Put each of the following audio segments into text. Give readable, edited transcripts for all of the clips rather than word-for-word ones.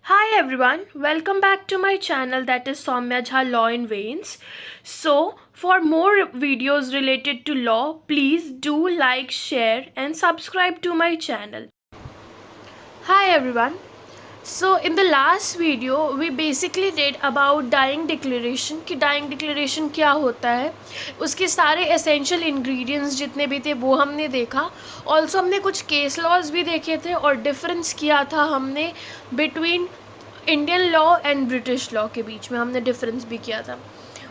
Hi everyone, welcome back to my channel that is Soumya Jha Law in Veins. So, for more videos related to law, please do like, share and subscribe to my channel. Hi everyone. So in the last video we basically did about dying declaration कि dying declaration क्या होता है, उसके सारे essential ingredients जितने भी थे वो हमने देखा. Also हमने कुछ case laws भी देखे थे और difference किया था हमने between Indian law and British law के बीच में हमने डिफरेंस भी किया था.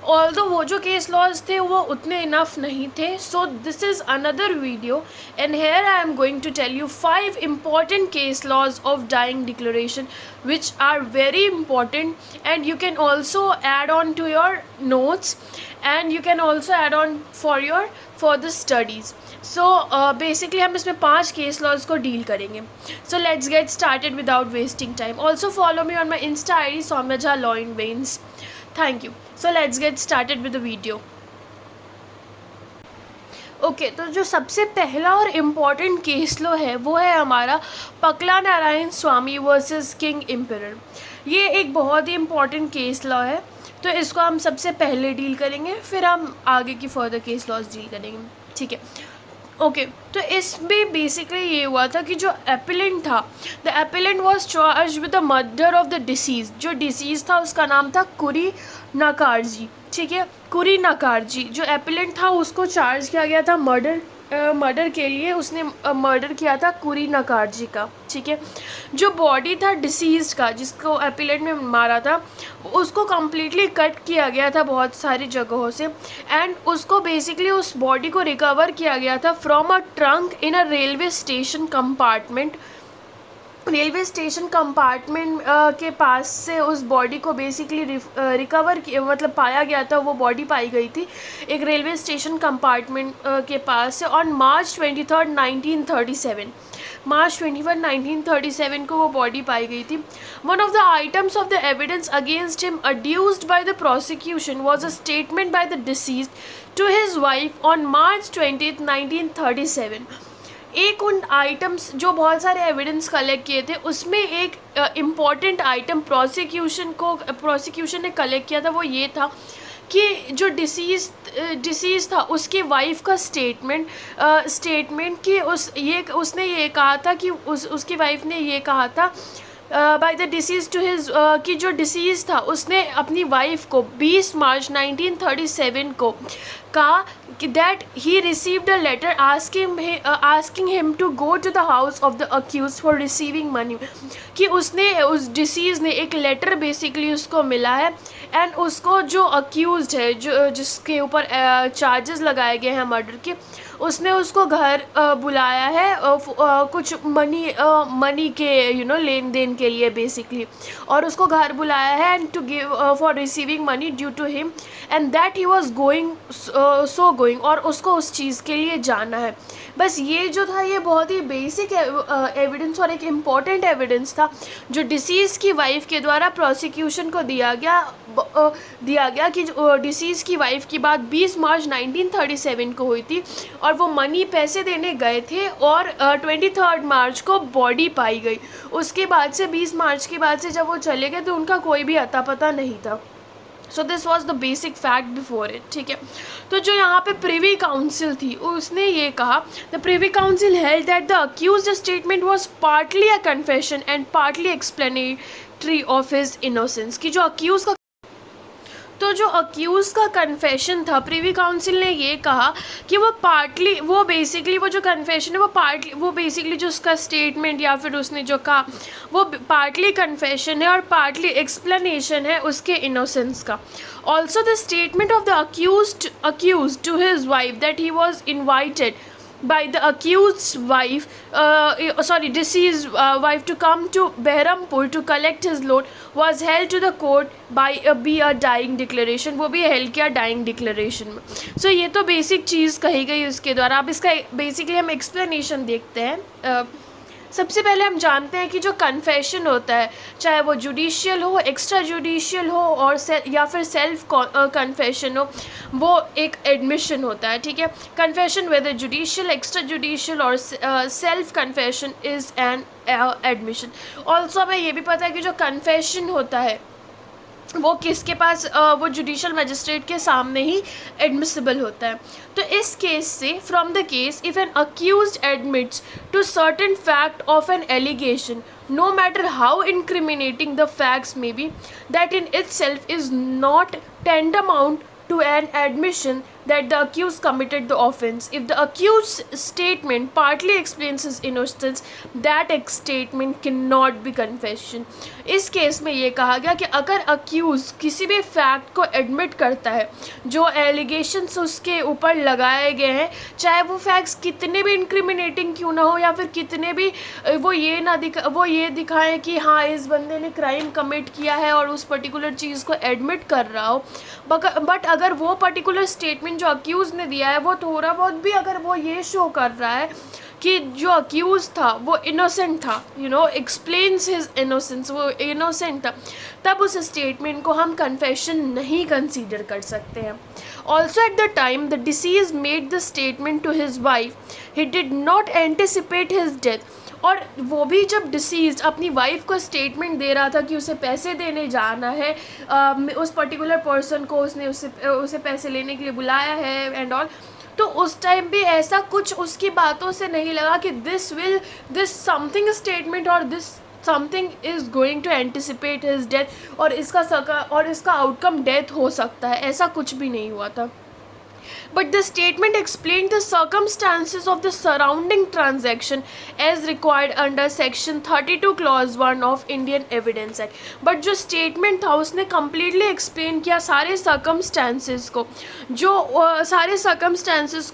ऑल्दो वो जो केस लॉज थे वो उतने इनफ नहीं थे. So this is another video and here I am going to tell you 5 important case laws of dying declaration which are very important and you can also add on to your notes and you can also add on for your further studies. So basically हम इसमें 5 case laws को deal करेंगे. So let's get started without wasting time. Also follow me on my Insta ID Soumya Jha Law in Veins. Thank you. So let's get started with the video. Okay तो जो सबसे पहला और important case law है वो है हमारा पकला Narayana Swami versus King emperor. ये एक बहुत ही इम्पॉर्टेंट केस लॉ है तो इसको हम सबसे पहले डील करेंगे, फिर हम आगे की फर्दर केस लॉज डील करेंगे. ठीक है. ओके तो इसमें बेसिकली ये हुआ था कि जो एपिलेंट था, the appellant was charge with the murder of the disease. जो डिसीज था उसका नाम था कुरी नकारजी. ठीक है, कुरी नकारजी जो एपिलेंट था उसको चार्ज किया गया था मर्डर के लिए. उसने मर्डर किया था कुरी नकारजी का. ठीक है, जो बॉडी था डिसीज का जिसको एपिलेंट में मारा था उसको कम्प्लीटली कट किया गया था बहुत सारी जगहों से एंड उसको बेसिकली उस बॉडी को रिकवर किया गया था from a trunk in a railway station compartment. Railway station compartment के पास से उस बॉडी को बेसिकली रिकवर मतलब पाया गया था. वो बॉडी पाई गई थी एक रेलवे स्टेशन कंपार्टमेंट के पास से ऑन मार्च 23, 1937. मार्च 21, 1937 को वो बॉडी पाई गई थी. One of the items of the evidence against him adduced by the prosecution was a statement by the deceased to his wife on March 20, 1937. एक उन आइटम्स जो बहुत सारे एविडेंस कलेक्ट किए थे उसमें एक इम्पॉर्टेंट आइटम प्रोसिक्यूशन ने कलेक्ट किया था. वो ये था कि जो डिसीज़ था उसकी वाइफ का स्टेटमेंट कि उसने ये कहा था कि उसकी वाइफ ने ये कहा था by the deceased to his कि जो डिसीज़ था उसने अपनी वाइफ को 20 मार्च 1937 को कहा कि that he received a letter asking him to go to the house of the accused for receiving money. कि उसने उस डिसीज़ ने एक लेटर बेसिकली उसको मिला है एंड उसको जो अक्यूज्ड है जो जिसके ऊपर चार्जेस लगाए गए हैं मर्डर के, उसने उसको घर बुलाया है कुछ मनी के लेन देन के लिए बेसिकली, और उसको घर बुलाया है and to give for receiving money due to him and that he was going और उसको उस चीज़ के लिए जाना है. बस ये जो था ये बहुत ही बेसिक एविडेंस और एक इम्पॉर्टेंट एविडेंस था जो डिसीज़ की वाइफ के द्वारा प्रोसिक्यूशन को दिया गया कि डिसीज़ की वाइफ की बात 20 मार्च 1937 को हुई थी और वो मनी पैसे देने गए थे और 23 मार्च को बॉडी पाई गई. उसके बाद से 20 मार्च के बाद से जब वो चले गए तो उनका कोई भी अता पता नहीं था. So this was the basic fact before it. ठीक है, तो जो यहाँ पे प्रिवी काउंसिल थी उसने ये कहा, the Privy Council held that the accused statement was partly a confession and partly explanatory of his innocence. कि जो अक्यूज़ का कन्फेशन था प्रिवी काउंसिल ने ये कहा कि वो बेसिकली वो जो कन्फेशन है वो बेसिकली जो उसका स्टेटमेंट या फिर उसने जो कहा वो पार्टली कन्फेशन है और पार्टली एक्सप्लेनेशन है उसके इनोसेंस का. Also the statement of the accused to his wife that he was invited by the accused's wife, deceased wife to come to Behrampur to collect his loan was held to the court be a dying declaration. वो भी held किया dying declaration में. So ये तो basic चीज़ कही गई उसके द्वारा. अब इसका basically हम explanation देखते हैं. सबसे पहले हम जानते हैं कि जो कन्फेशन होता है, चाहे वो जुडिशियल हो, एक्स्ट्रा जुडिशियल हो और या फिर सेल्फ कन्फेशन हो, वो एक एडमिशन होता है, ठीक है। Confession whether judicial, extrajudicial और self confession is an admission. Also हमें ये भी पता है कि जो कन्फेशन होता है वो किसके पास, वो जुडिशियल मजिस्ट्रेट के सामने ही एडमिसिबल होता है। तो इस केस से, from the case if an accused admits to certain fact of an allegation, no matter how incriminating the facts may be, that in itself is not tantamount to an admission that the accused committed the offence. If the accused statement partly explains his innocence, that statement cannot be confession. इस case में ये कहा गया कि अगर accused किसी भी fact को एडमिट करता है जो एलिगेशंस उसके ऊपर लगाए गए हैं, चाहे वो फैक्ट्स कितने भी इंक्रिमिनेटिंग क्यों ना हो या फिर कितने भी वो ये दिखाएं कि हाँ इस बंदे ने क्राइम कमिट किया है और उस पर्टिकुलर चीज़ को एडमिट कर रहा हो, बट अगर वो पर्टिकुलर स्टेटमेंट जो अक्यूज़ ने दिया है वो थोड़ा बहुत भी अगर वो ये शो कर रहा है कि जो अक्यूज़ था वो इनोसेंट था, एक्सप्लेन्स हिज इनोसेंस, वो इनोसेंट था, तब उस स्टेटमेंट को हम कन्फेशन नहीं कंसीडर कर सकते हैं। Also at the time the deceased made the statement to his wife, he did not anticipate his death. और वो भी जब डिसीज अपनी वाइफ को स्टेटमेंट दे रहा था कि उसे पैसे देने जाना है, उस पर्टिकुलर पर्सन को उसने उसे पैसे लेने के लिए बुलाया है एंड ऑल, तो उस टाइम भी ऐसा कुछ उसकी बातों से नहीं लगा कि दिस समथिंग स्टेटमेंट और this something is going to anticipate his death और इसका आउटकम डेथ हो सकता है, ऐसा कुछ भी नहीं हुआ था। But the statement explained the circumstances of the surrounding transaction as required under section 32 clause 1 of Indian Evidence Act. But जो statement था उसने completely explain किया सारे circumstances को,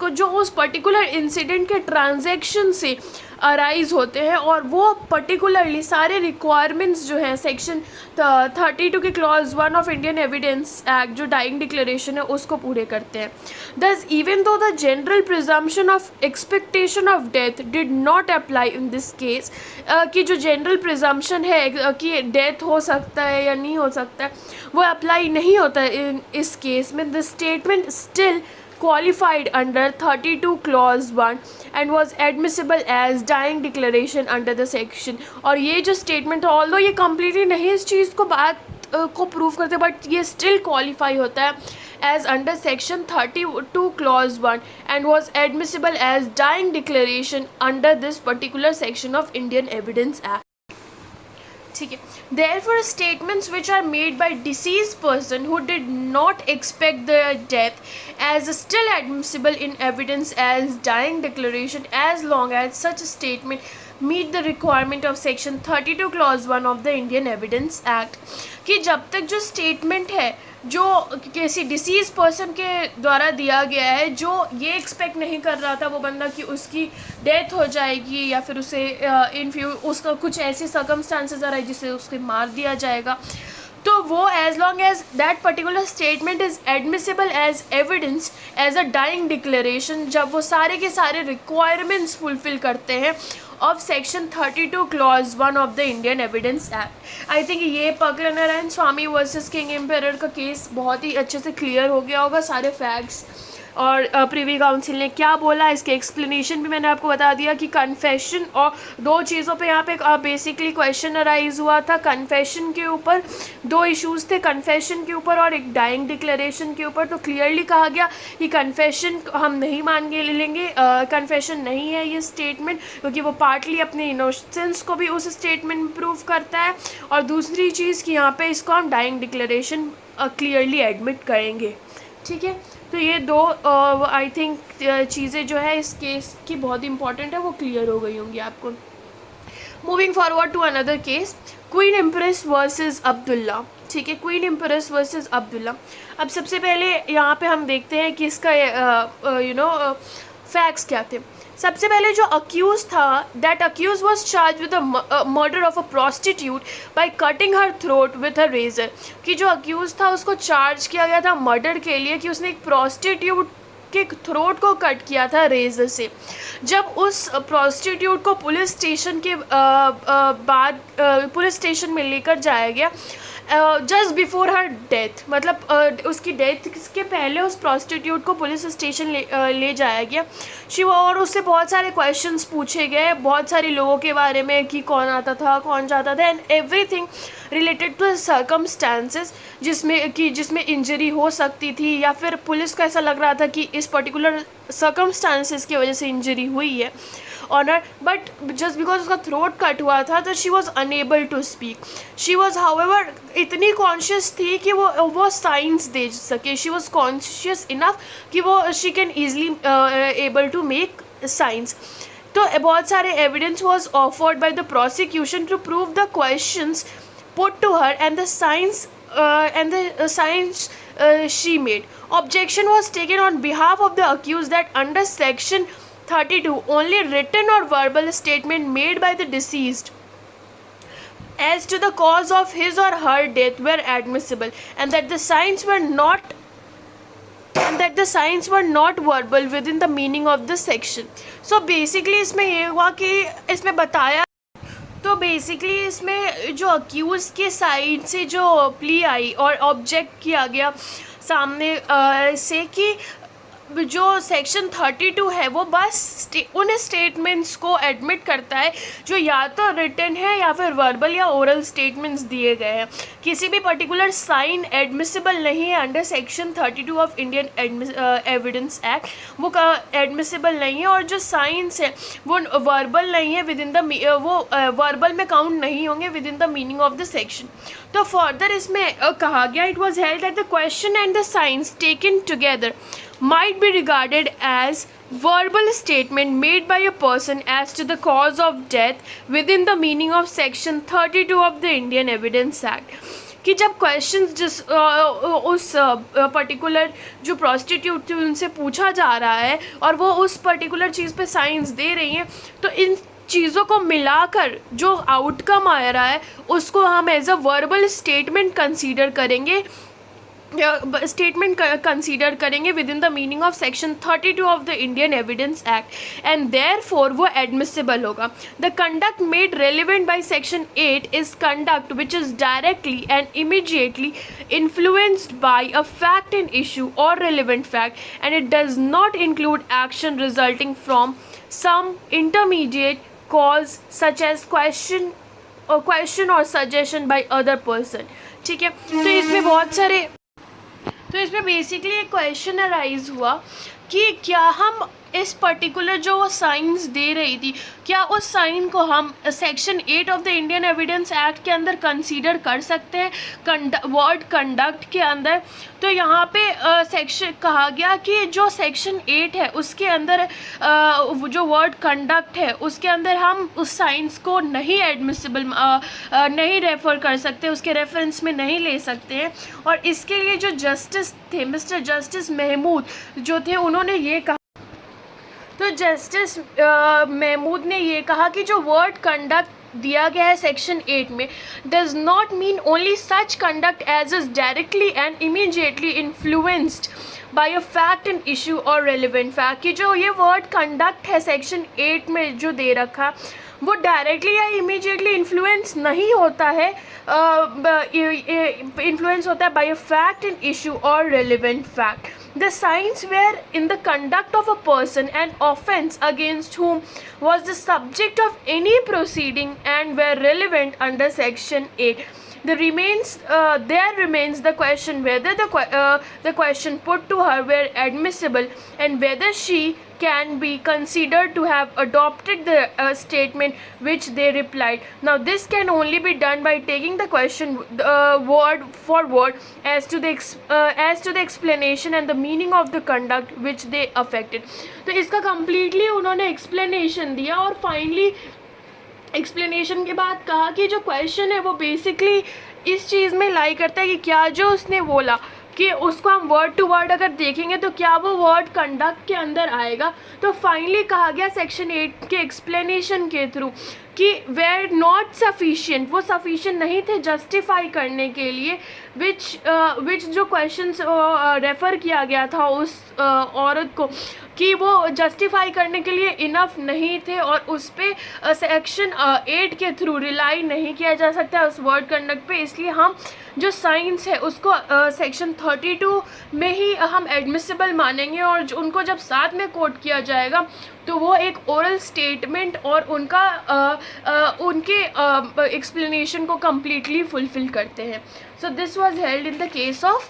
जो उस particular incident के transaction से अराइज होते हैं और वो पर्टिकुलरली सारे रिक्वायरमेंट्स जो हैं सेक्शन 32 के clause 1 of Indian Evidence act जो डाइंग डिक्लेरेशन है उसको पूरे करते हैं। दस even though the general presumption of expectation of death did not apply in this case, कि जो जनरल प्रिजम्पशन है कि डेथ हो सकता है या नहीं हो सकता है वो अप्लाई नहीं होता है इस केस में। The statement still qualified under 32 clause 1 and was admissible as dying declaration under the section। और ये जो statement है although ये completely नहीं इस चीज़ को बात को प्रूव करते बट ये स्टिल क्वालिफाई होता है as under section 32 clause 1 and was admissible as dying declaration under this particular section of Indian Evidence Act। ठीक है, therefore statements which are made by deceased person who did not expect their death as still admissible in evidence as dying declaration as long as such a statement meet the requirement of section 32 clause 1 of the Indian Evidence Act। कि जब तक जो statement है जो किसी disease person के द्वारा दिया गया है जो ये एक्सपेक्ट नहीं कर रहा था वो बंदा कि उसकी डेथ हो जाएगी या फिर उसे उसका कुछ ऐसे सर्कमस्टांसेस आ रहा है जिससे उसके मार दिया जाएगा, तो वो as long as that particular statement is admissible as evidence as a dying declaration, जब वो सारे के सारे रिक्वायरमेंट्स फुलफ़िल करते हैं of section 32 clause 1 of the Indian Evidence Act. I think ये Pakala Narayana Swami versus King Emperor का केस बहुत ही अच्छे से क्लियर हो गया होगा, सारे फैक्ट्स और प्रीवी काउंसिल ने क्या बोला इसके एक्सप्लेनेशन भी मैंने आपको बता दिया कि कन्फेशन और दो चीज़ों पे यहाँ पे बेसिकली क्वेश्चन अराइज हुआ था। कन्फेशन के ऊपर दो इश्यूज़ थे, कन्फेशन के ऊपर और एक डाइंग डिक्लेरेशन के ऊपर। तो क्लियरली कहा गया कि कन्फेशन हम नहीं मान के लेंगे, कन्फेशन नहीं है ये स्टेटमेंट, क्योंकि वो पार्टली अपने इनोसेंस को भी उस स्टेटमेंट में प्रूव करता है, और दूसरी चीज़ कि यहाँ पे इसको हम डाइंग डिक्लेरेशन क्लियरली एडमिट करेंगे। ठीक है, तो ये दो आई थिंक चीज़ें जो है इस केस की बहुत इंपॉर्टेंट है वो क्लियर हो गई होंगी आपको। Moving forward to another case, Queen Empress versus Abdullah. ठीक है, क्वीन एम्प्रेस वर्सेस अब्दुल्ला। अब सबसे पहले यहाँ पे हम देखते हैं कि इसका फैक्ट्स क्या थे। सबसे पहले जो अक्यूज था, that accused was charge with the murder of a prostitute by cutting her throat with a razor. कि जो अक्यूज था उसको चार्ज किया गया था मर्डर के लिए कि उसने एक प्रॉस्टिट्यूट के थ्रोट को कट किया था रेजर से। जब उस प्रोस्टिट्यूट को पुलिस स्टेशन के बाद पुलिस स्टेशन में लेकर जाया गया जस्ट बिफोर हर डेथ, मतलब उसकी डेथ के पहले उस प्रोस्टिट्यूट को पुलिस स्टेशन ले जाया गया। और उससे बहुत सारे क्वेश्चंस पूछे गए, बहुत सारे लोगों के बारे में कि कौन आता था, कौन जाता था, and everything related to circumstances जिसमें इंजरी हो सकती थी, या फिर पुलिस को ऐसा लग रहा था कि इस पर्टिकुलर सर्कमस्टांसेस की वजह से इंजरी हुई है ऑनर, बट जस्ट बिकॉज उसका थ्रोट कट हुआ था तो she was unable to speak. She was however इतनी कॉन्शियस थी कि वो साइंस दे सके। शी वॉज कॉन्शियस इनफ कि वो she can easily able to make signs. तो बहुत सारे evidence was offered by the prosecution to prove the questions put to her and the science she made. Objection was taken on behalf of the accused that under section 32 only written or verbal statement made by the deceased as to the cause of his or her death were admissible, and that the signs were not verbal within the meaning of the section. So basically इसमें ये हुआ कि इसमें बताया, तो basically इसमें जो accuse के साइड से जो प्ली आई और ऑब्जेक्ट किया गया सामने से कि जो सेक्शन 32 है वो बस उन स्टेटमेंट्स को एडमिट करता है जो या तो रिटन है या फिर वर्बल या ओरल स्टेटमेंट्स दिए गए हैं। किसी भी पर्टिकुलर साइन एडमिसिबल नहीं है under section 32 of Indian Evidence act, वो एडमिसिबल नहीं है। और जो साइंस है वो वर्बल नहीं है विद इन द वो वर्बल में काउंट नहीं होंगे with in the meaning of the section. तो फर्दर इसमें कहा गया, it was held that the question and the science taken together might be regarded as verbal statement made by a person as to the cause of death within the meaning of section 32 of the Indian Evidence Act। कि जब questions उस particular जो prostitute थे उनसे पूछा जा रहा है और वो उस पर्टिकुलर चीज़ पे साइंस दे रही हैं, तो इन चीज़ों को मिलाकर जो आउटकम आ रहा है उसको हम as a verbal statement consider करेंगे within the meaning of section 32 of the Indian Evidence Act, and therefore वो एडमिसिबल होगा। The conduct made relevant by section 8 is conduct which is directly and immediately influenced by a fact and issue और relevant fact, and it does not include action resulting from some intermediate cause such as question or suggestion by other person। ठीक है, तो इसमें basically एक question arise हुआ कि क्या हम इस पर्टिकुलर जो वो साइंस दे रही थी, क्या उस साइन को हम section 8 of the Indian Evidence act के अंदर कंसीडर कर सकते हैं वर्ड कंडक्ट के अंदर। तो यहाँ पे सेक्शन कहा गया कि जो सेक्शन 8 है उसके अंदर जो वर्ड कंडक्ट है उसके अंदर हम उस साइंस को नहीं एडमिसिबल नहीं रेफ़र कर सकते, उसके रेफरेंस में नहीं ले सकते हैं। और इसके लिए जो जस्टिस थे मिस्टर जस्टिस महमूद जो थे, उन्होंने ये कहा, तो जस्टिस महमूद ने ये कहा कि जो वर्ड कंडक्ट दिया गया है सेक्शन 8 में does not mean only such conduct as is directly and immediately influenced by a fact and issue और रेलिवेंट फैक्ट। कि जो ये वर्ड कंडक्ट है सेक्शन 8 में जो दे रखा वो डायरेक्टली या इमीडिएटली इन्फ्लुएंस नहीं होता है, इन्फ्लुएंस होता है by a fact and issue और relevant fact. The signs were in the conduct of a person and offense against whom was the subject of any proceeding and were relevant under section 8. There remains the question whether the question put to her were admissible and whether she can be considered to have adopted the statement which they replied. Now this can only be done by taking the question word for word as to the explanation and the meaning of the conduct which they affected। तो इसका completely उन्होंने explanation दिया और finally explanation के बाद कहा कि जो क्वेश्चन है वो बेसिकली इस चीज़ में लाई करता है कि क्या जो उसने बोला कि उसको हम वर्ड टू वर्ड अगर देखेंगे तो क्या वो वर्ड कंडक्ट के अंदर आएगा। तो फाइनली कहा गया सेक्शन 8 के एक्सप्लेनेशन के थ्रू कि वेर नॉट सफिशिएंट, वो सफिशिएंट नहीं थे जस्टिफाई करने के लिए विच जो क्वेश्चंस रेफ़र किया गया था उस औरत को, कि वो जस्टिफाई करने के लिए इनफ नहीं थे और उस पर सेक्शन 8 के थ्रू रिलाई नहीं किया जा सकता उस वर्ड कंडक्ट पे। इसलिए हम जो साइंस है उसको सेक्शन 32 में ही हम एडमिसिबल मानेंगे, और उनको जब साथ में कोट किया जाएगा तो वो एक ओरल स्टेटमेंट और उनके एक्सप्लेनेशन को कम्प्लीटली फुलफ़िल करते हैं। So this was held in the case of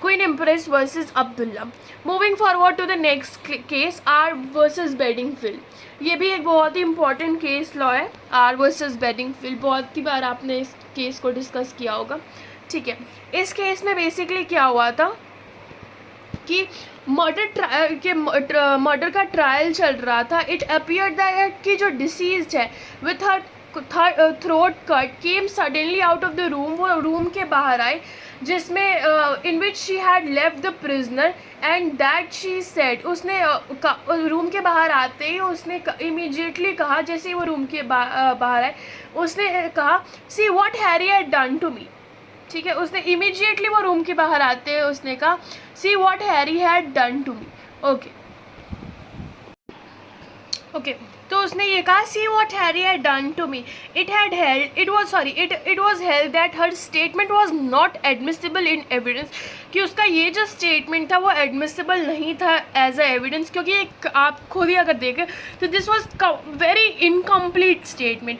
Queen Empress versus Abdullah. Moving forward to the next case, R versus Bedingfield. ये भी एक बहुत ही इंपॉर्टेंट केस लॉ है, आर वर्सेस बेडिंगफील्ड। बहुत ही बार आपने इस केस को डिस्कस किया होगा, ठीक है। इस केस में बेसिकली क्या हुआ था कि मर्डर का ट्रायल चल रहा था। इट अपीयर दैट कि जो डिसीज्ड है with her throat cut came suddenly out of the room, वो रूम के बाहर आए, जिसमें in which she had left the prisoner and that she said, उसने रूम के बाहर आते ही उसने इमीडिएटली कहा, जैसे ही वो रूम के बाहर आए उसने कहा, see what Harry had done to me, ठीक है। उसने इमीडिएटली वो रूम के बाहर आते हैं उसने कहा, see what Harry had done to me, okay. तो उसने ये कहा, see what Harry had done to me. It was held that her statement was not admissible in evidence, कि उसका ये जो स्टेटमेंट था वो एडमिसिबल नहीं था एज अ एविडेंस, क्योंकि आप खुद ही अगर देखें तो this was very incomplete statement,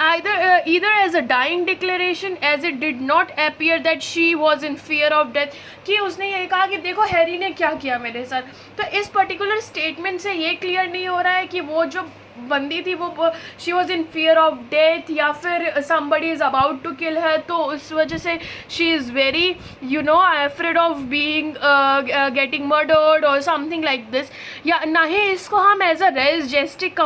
either as a dying declaration as it did not appear that she was in fear of death, कि उसने ये कहा कि देखो हैरी ने क्या किया मेरे साथ। तो इस पर्टिकुलर स्टेटमेंट से ये क्लियर नहीं हो रहा है कि वो जो बंदी थी वो she was in fear of death या फिर somebody is about to kill her, तो उस वजह से she is very afraid of being getting murdered और समथिंग लाइक दिस, या ना ही इसको हम as a res gestae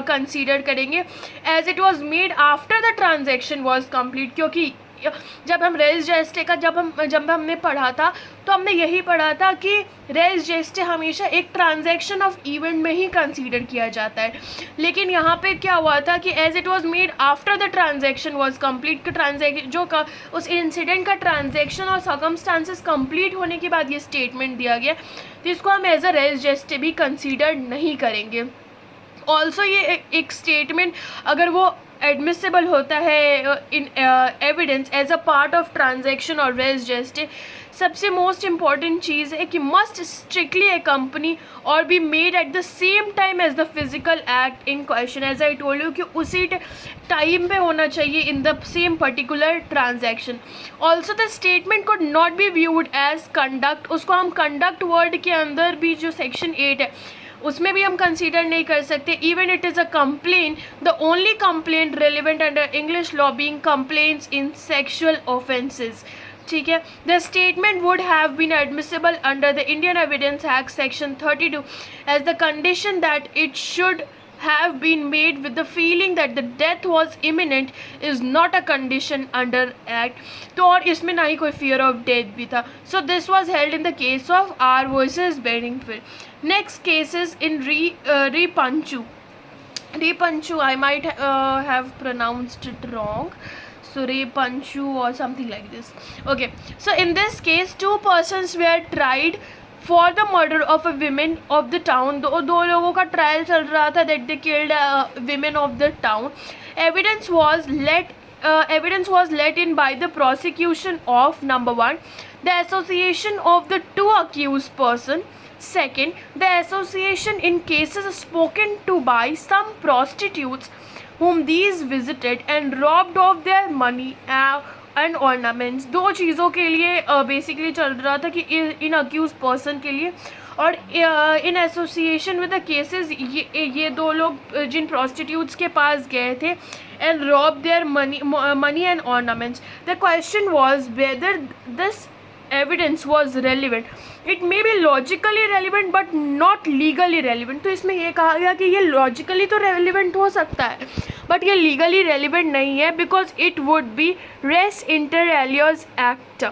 consider करेंगे as it was made after the transaction was complete. क्योंकि जब हम रेस जेस्टे का जब हमने पढ़ा था तो हमने यही पढ़ा था कि रेस जेस्टे हमेशा एक ट्रांजैक्शन ऑफ इवेंट में ही कंसीडर किया जाता है, लेकिन यहाँ पे क्या हुआ था कि as it was made after the transaction was complete, उस इंसिडेंट का ट्रांजैक्शन और सर्कमस्टांसेस कंप्लीट होने के बाद ये स्टेटमेंट दिया गया, तो इसको हम एज अ रेस जेस्टे भी कंसीडर नहीं करेंगे। ऑल्सो ये एक स्टेटमेंट अगर वो एडमिसिबल होता है in evidence as a part of transaction और रेस जेस्टे, सबसे मोस्ट इम्पॉर्टेंट चीज़ है कि मस्ट स्ट्रिक्टली ए कंपनी और be made at the same time as the physical act in question. As I told you कि उसी time पे होना चाहिए in the same particular transaction. Also the statement could not be viewed as conduct, उसको हम conduct word के अंदर भी जो सेक्शन 8 है उसमें भी हम कंसीडर नहीं कर सकते। Even it is a complain, the only complaint relevant under English law being complaints in sexual offences, ठीक है। The statement would have been admissible under the Indian Evidence Act section 32 as the condition that it should have been made with the feeling that the death was imminent is not a condition under act। तो और इसमें ना ही कोई fear of death भी था। So this was held in the case of R versus Bedingfield। Next case is in Re Panchu, I might have pronounced it wrong, so Re Panchu or something like this, okay। So in this case 2 persons were tried for the murder of a women of the town. दो लोगों का trial चल रहा था that they killed women of the town. Evidence was let in by the prosecution of number 1 the association of the 2 accused person, second the association in cases spoken to by some prostitutes whom these visited and robbed of their money and ornaments. 2 चीज़ों के लिए basically चल रहा था कि इन accused person के लिए और in association with the cases ये 2 लोग जिन प्रोस्टिट्यूट्स के पास गए थे and rob their money and ornaments. The question was whether this evidence was relevant. It may be logically relevant but not legally relevant. तो इसमें ये कहा गया कि ये लॉजिकली तो रेलिवेंट हो सकता है बट ये लीगली रेलिवेंट नहीं है because it would be res inter alios acta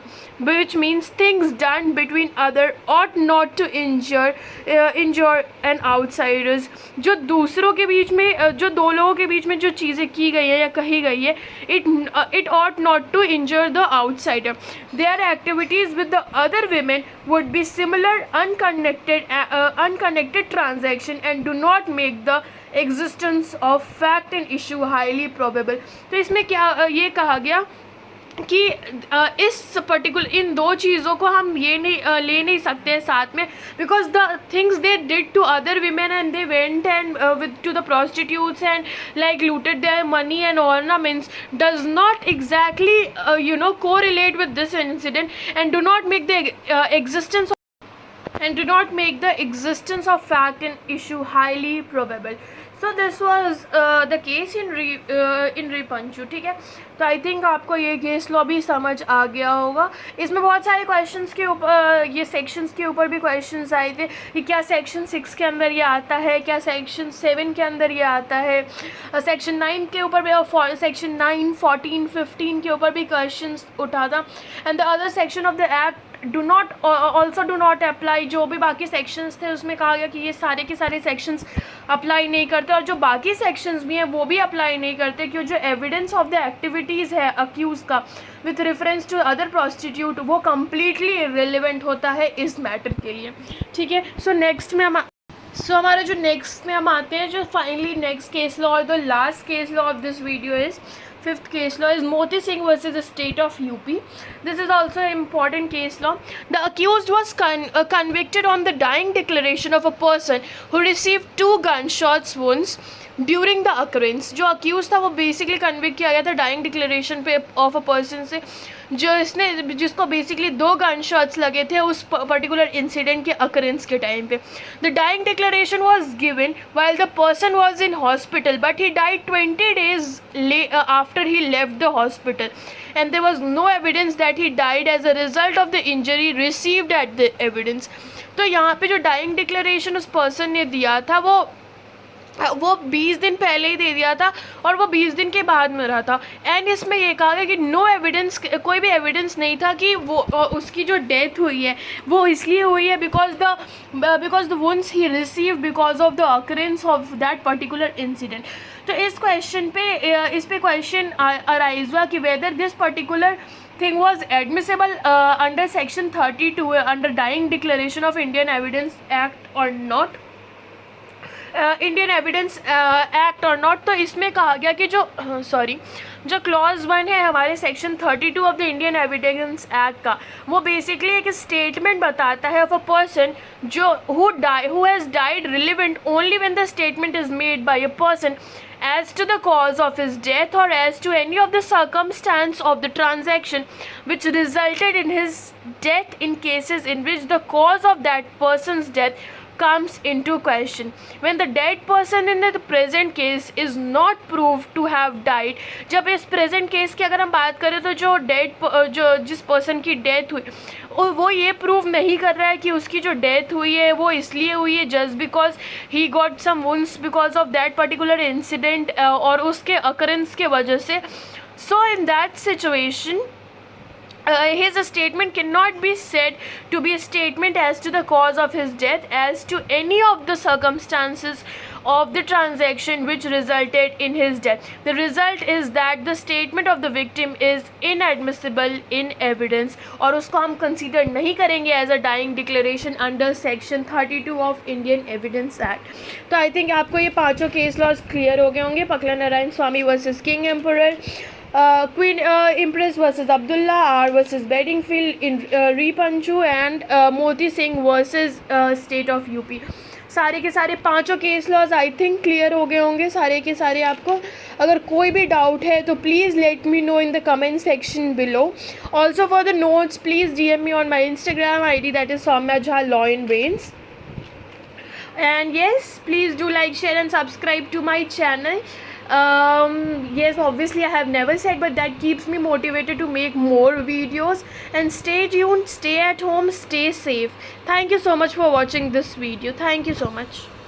which means things done between other ought not to injure an outsiders. जो दूसरों के बीच में, जो दो लोगों के बीच में जो चीज़ें की गई है या कही गई है, it ought not to injure the outsider. Their activities with the other women would be similar unconnected transaction and do not make the existence of fact and issue highly probable। तो इसमें क्या ये कहा गया कि इस पर्टिकुलर इन दो चीज़ों को हम ये नहीं ले नहीं सकते साथ में, because the things they did to other women and they went and with to the prostitutes and like looted their money and ornaments does not exactly correlate with this incident and do not make the existence of fact and issue highly probable। So this was the case in Ripanchu। ठीक है, तो I think आपको ये case law भी समझ आ गया होगा। इसमें बहुत सारे क्वेश्चंस के ऊपर, ये सेक्शंस के ऊपर भी क्वेश्चंस आए थे कि क्या सेक्शन 6 के अंदर ये आता है, क्या सेक्शन 7 के अंदर ये आता है, सेक्शन 9 के ऊपर भी, सेक्शन 9, 14, 15 के ऊपर भी क्वेश्चंस उठा था। And the other section of the act do not apply. जो भी बाकी सेक्शंस थे उसमें कहा गया कि ये सारे के सारे सेक्शंस अप्लाई नहीं करते, और जो बाकी सेक्शंस भी हैं वो भी अप्लाई नहीं करते, क्योंकि जो एविडेंस ऑफ द एक्टिविटीज़ है अक्यूज़ का with reference to other prostitute वो कम्प्लीटली इररिलेवेंट होता है इस मैटर के लिए। ठीक है, सो हमारा जो नेक्स्ट में हम आते हैं, जो फाइनली नेक्स्ट केस लॉ और the last case law of this video is fifth case law is Moti Singh versus the state of UP। This is also an important case law। The accused was convicted on the dying declaration of a person who received 2 gunshots wounds during the occurrence. जो accused था वो basically convict किया गया था dying declaration पे of a person से, जिसको basically 2 gun shots लगे थे उस पर्टिकुलर इंसिडेंट के अकरेंस के टाइम पे। The dying declaration was given while the person was in hospital but he died 20 days after he left the hospital and there was no evidence that he died as a result of the injury received at the evidence। तो यहाँ पे जो dying declaration उस person ने दिया था वो 20 दिन पहले ही दे दिया था और वो 20 दिन के बाद मरा था। एंड इसमें ये कहा गया कि नो एविडेंस, कोई भी एविडेंस नहीं था कि वो उसकी जो डेथ हुई है वो इसलिए हुई है because the wounds he receive because of the occurrence of that particular incident. तो इस पे क्वेश्चन अराइज हुआ कि whether this particular thing was admissible under section 32 under dying declaration of Indian Evidence Act or not, Indian Evidence act और not. तो इसमें कहा गया कि जो क्लॉज 1 है हमारे section 32 of the Indian Evidence act का, वो बेसिकली एक स्टेटमेंट बताता है ऑफ अ पर्सन जो who has died relevant only when the statement is made by a person as to the cause of his death or as to any of the circumstance of the transaction which resulted in his death in cases in which the cause of that person's death comes into question when the dead person in the present case is not proved to have died। जब इस present case की अगर हम बात करें तो जो जिस person की death हुई वो ये प्रूव नहीं कर रहा है कि उसकी जो डेथ हुई है वो इसलिए हुई है just because he got some wounds because of that particular incident और उसके अकरेंस के वजह से। So in that situation his statement cannot be said to be a statement as to the cause of his death as to any of the circumstances of the transaction which resulted in his death। The result is that the statement of the victim is inadmissible in evidence और उसको हम consider नहीं करेंगे as a dying declaration under section 32 of Indian Evidence Act। तो I think आपको ये पांचों case laws clear हो गए होंगे। Pakala Narayana Swami versus King Emperor, Queen Empress versus Abdullah, R versus Bedingfield in Ripanchu and Moti Singh versus State of UP। सारे के सारे पांचों case laws I think clear हो गए होंगे सारे के सारे। आपको अगर कोई भी डाउट है तो please let me know in the comment section below. Also for the notes please DM me on my Instagram ID that is Soumya Jha Law in Veins। And yes, please do like, share and subscribe to my channel। Yes, obviously I have never said, but that keeps me motivated to make more videos। And stay tuned, stay at home, stay safe। Thank you so much for watching this video। Thank you so much।